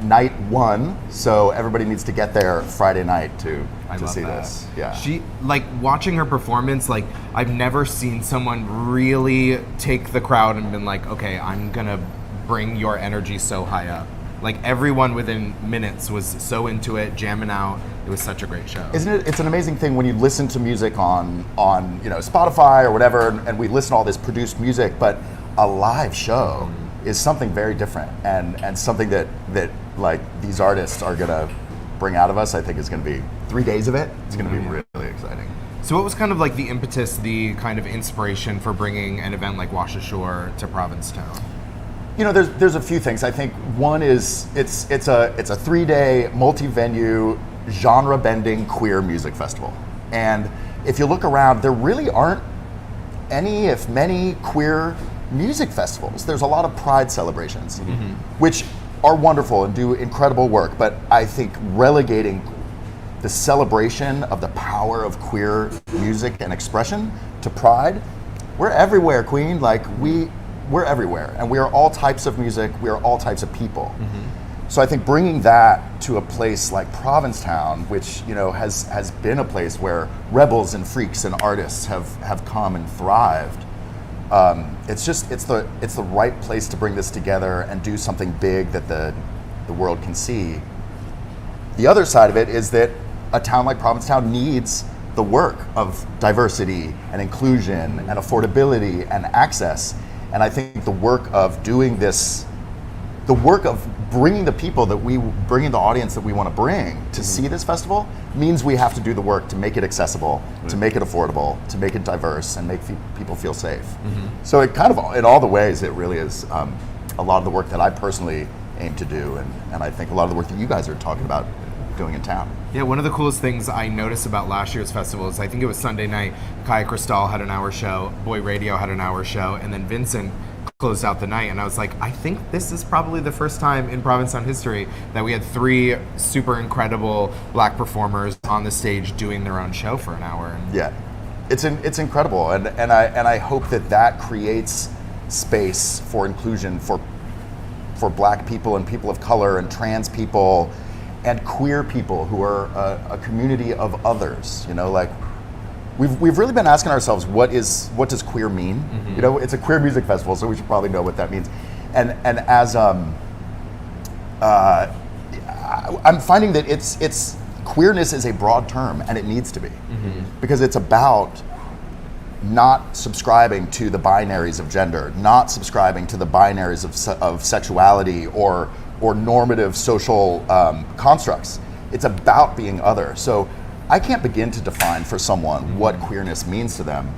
night 1. So everybody needs to get there Friday night to love see that. this. Yeah. She, like, watching her performance, like, I've never seen someone really take the crowd and been like, okay, I'm gonna bring your energy so high up. Like, everyone within minutes was so into it, jamming out. It was such a great show. Isn't it? It's an amazing thing when you listen to music on Spotify or whatever, and we listen to all this produced music, but a live show is something very different, and something that like these artists are gonna bring out of us. I think is gonna be 3 days of it. It's gonna be really exciting. So what was kind of like the impetus, the kind of inspiration for bringing an event like Wash Ashore to Provincetown? You know, there's a few things. I think one is it's a 3-day multi-venue genre-bending queer music festival, and if you look around, there really aren't any, if many, queer music festivals. There's a lot of pride celebrations, which are wonderful and do incredible work, but I think relegating the celebration of the power of queer music and expression to pride, we're everywhere, Queen. Like, we're everywhere, and we are all types of music, we are all types of people. So I think bringing that to a place like Provincetown, which has been a place where rebels and freaks and artists have come and thrived, it's the right place to bring this together and do something big that the world can see. The other side of it is that a town like Provincetown needs the work of diversity and inclusion and affordability and access. And I think the work of doing this, the work of bringing the audience that we want to bring to see this festival means we have to do the work to make it accessible, to make it affordable, to make it diverse, and make people feel safe. So it kind of, in all the ways, it really is a lot of the work that I personally aim to do, and I think a lot of the work that you guys are talking about doing in town. Yeah, one of the coolest things I noticed about last year's festival is I think it was Sunday night, Kaya Cristal had an hour show, Boy Radio had an hour show, and then Vincent closed out the night, and I was like, I think this is probably the first time in Provincetown history that we had 3 super incredible Black performers on the stage doing their own show for an hour. Yeah, it's incredible, and I hope that creates space for inclusion for Black people and people of color and trans people and queer people who are a community of others. You know, like we've really been asking ourselves, what does queer mean? You know, it's a queer music festival, so we should probably know what that means. And as I'm finding that it's queerness is a broad term, and it needs to be, because it's about not subscribing to the binaries of gender, not subscribing to the binaries of sexuality or normative social constructs. It's about being other. So I can't begin to define for someone what queerness means to them,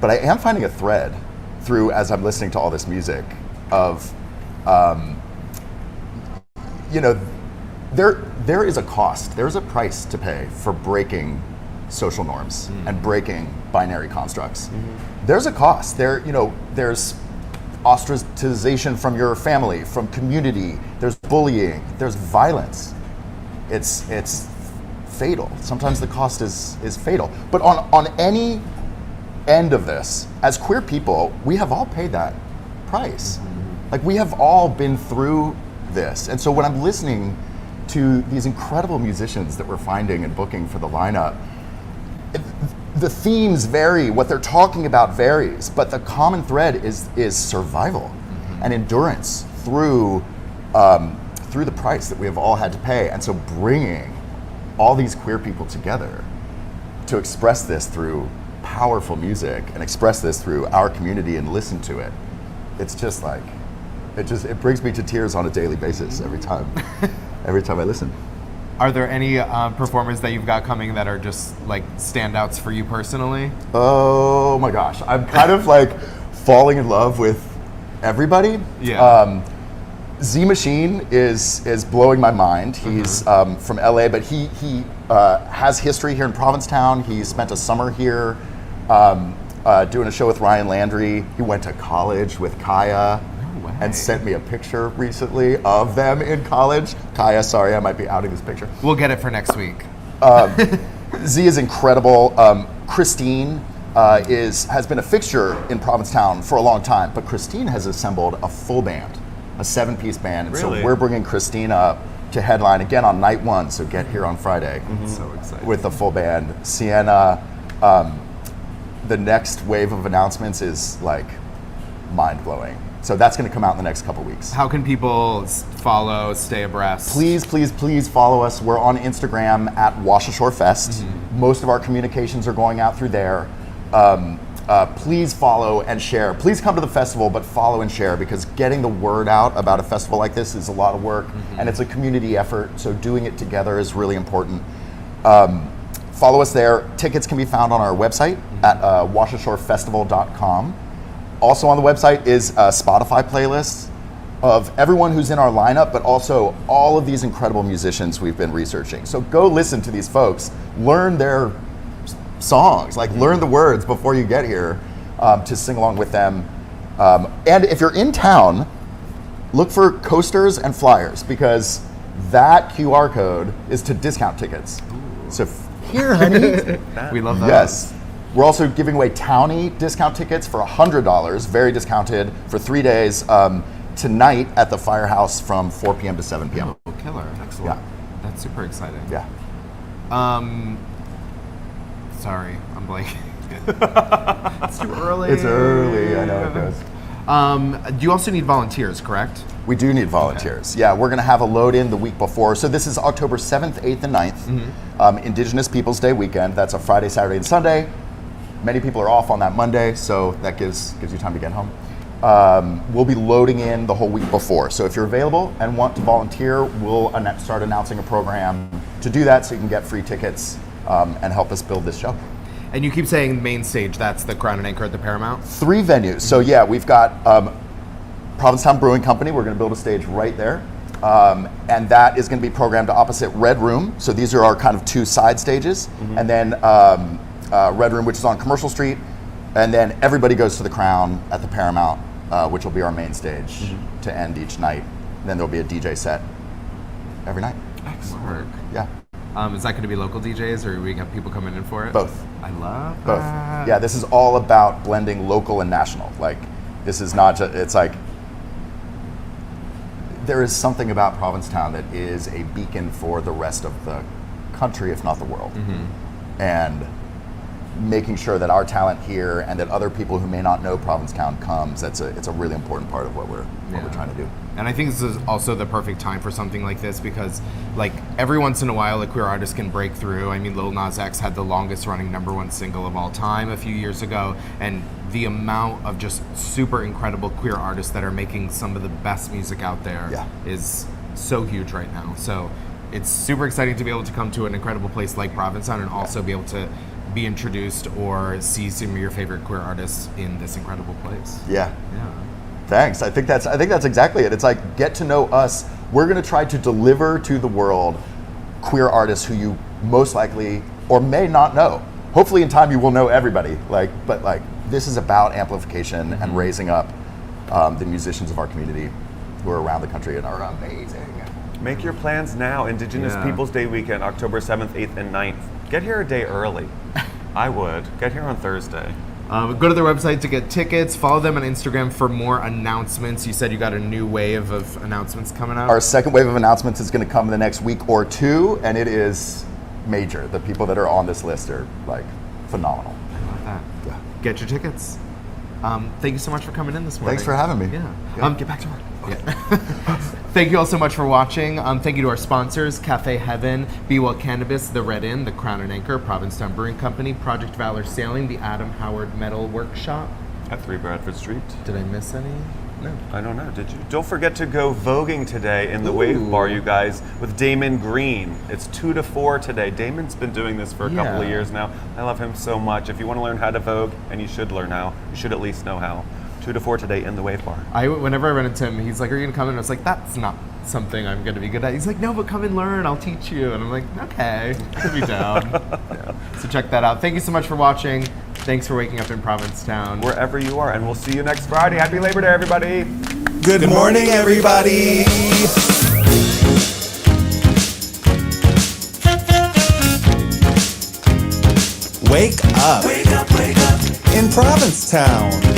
but I am finding a thread through, as I'm listening to all this music, of, you know, there is a cost, there's a price to pay for breaking social norms and breaking binary constructs. There's a cost. There's ostracization from your family, from community, there's bullying, there's violence. It's fatal. Sometimes the cost is fatal. But on any end of this, as queer people, we have all paid that price. Like, we have all been through this. And so when I'm listening to these incredible musicians that we're finding and booking for the lineup, the themes vary, what they're talking about varies, but the common thread is survival and endurance through the price that we have all had to pay. And so bringing all these queer people together to express this through powerful music and express this through our community and listen to it, it's just like, it brings me to tears on a daily basis every time I listen. Are there any performers that you've got coming that are just like standouts for you personally? Oh my gosh, I'm kind of like falling in love with everybody. Yeah. Z Machine is blowing my mind. He's from LA, but he has history here in Provincetown. He spent a summer here doing a show with Ryan Landry. He went to college with Kaya. And sent me a picture recently of them in college. Kaya, sorry, I might be outing this picture. We'll get it for next week. Z is incredible. Christine has been a fixture in Provincetown for a long time, but Christine has assembled a full band, a 7-piece band. And Really? so we're bringing Christine up to headline again on night 1, so get here on Friday. So excited. With the full band. Sienna, the next wave of announcements is like mind-blowing. So that's going to come out in the next couple weeks. How can people follow, stay abreast? Please follow us. We're on Instagram at Washashore Fest. Most of our communications are going out through there. Please follow and share. Please come to the festival, but follow and share, because getting the word out about a festival like this is a lot of work, and it's a community effort, so doing it together is really important. Follow us there. Tickets can be found on our website at washashorefestival.com. Also on the website is a Spotify playlist of everyone who's in our lineup, but also all of these incredible musicians we've been researching. So go listen to these folks, learn their songs, like learn the words before you get here to sing along with them. And if you're in town, look for coasters and flyers, because that QR code is to discount tickets. So here, honey. We love that. Yes. We're also giving away Townie discount tickets for $100, very discounted, for 3 days, tonight at the Firehouse from 4 p.m. to 7 p.m. Oh, killer. Excellent. Yeah. That's super exciting. Yeah. Sorry, I'm blanking. It's too early. It's early, I know it goes. You also need volunteers, correct? We do need volunteers. Yeah, we're going to have a load-in the week before. So this is October 7th, 8th, and 9th, Indigenous Peoples Day weekend. That's a Friday, Saturday, and Sunday. Many people are off on that Monday, so that gives you time to get home. we'll be loading in the whole week before. So if you're available and want to volunteer, we'll start announcing a program to do that so you can get free tickets and help us build this show. And you keep saying main stage, that's the Crown and Anchor at the Paramount? 3 venues. So yeah, we've got Provincetown Brewing Company. We're going to build a stage right there. And that is going to be programmed opposite Red Room. So these are our kind of 2 side stages. And then Red Room, which is on Commercial Street. And then everybody goes to the Crown at the Paramount, which will be our main stage to end each night. And then there'll be a DJ set every night. Excellent. Yeah. Is that going to be local DJs, or we have people coming in for it? Both. I love Both. that. Yeah, this is all about blending local and national. Like, this is not just, it's like, there is something about Provincetown that is a beacon for the rest of the country, if not the world. And making sure that our talent here and that other people who may not know Provincetown comes, it's a really important part of what we're trying to do. And I think this is also the perfect time for something like this because, like, every once in a while a queer artist can break through. I mean, Lil Nas X had the longest running #1 single of all time a few years ago, and the amount of just super incredible queer artists that are making some of the best music out there is so huge right now. So it's super exciting to be able to come to an incredible place like Provincetown and also be able to be introduced or see some of your favorite queer artists in this incredible place. Yeah. Yeah. Thanks. I think that's exactly it. It's like, get to know us. We're going to try to deliver to the world queer artists who you most likely or may not know. Hopefully in time you will know everybody. But this is about amplification and raising up the musicians of our community who are around the country and are amazing. Make your plans now. Indigenous Peoples Day weekend, October 7th, 8th, and 9th. Get here a day early. I would. Get here on Thursday. Go to their website to get tickets. Follow them on Instagram for more announcements. You said you got a new wave of announcements coming out. Our second wave of announcements is going to come in the next week or 2, and it is major. The people that are on this list are phenomenal. I love that. Yeah. Get your tickets. Thank you so much for coming in this morning. Thanks for having me. Yeah. Get back to work. Yeah. Thank you all so much for watching. Thank you to our sponsors, Cafe Heaven, Be Well Cannabis, The Red Inn, The Crown and Anchor, Provincetown Brewing Company, Project Valor Sailing, the Adam Howard Metal Workshop. At 3 Bradford Street. Did I miss any? No. I don't know, did you? Don't forget to go voguing today in the Wave Bar, you guys, with Damon Green. It's 2 to 4 today. Damon's been doing this for a couple of years now. I love him so much. If you want to learn how to vogue, and you should learn how, you should at least know how. 2 to 4 today in the Wave Bar. Whenever I run into him, he's like, "Are you gonna come in?" I was like, "That's not something I'm gonna be good at." He's like, "No, but come and learn. I'll teach you." And I'm like, "Okay, I'll be down." So check that out. Thank you so much for watching. Thanks for waking up in Provincetown. Wherever you are, and we'll see you next Friday. Happy Labor Day, everybody. Good morning, everybody. Wake up. Wake up, wake up. In Provincetown.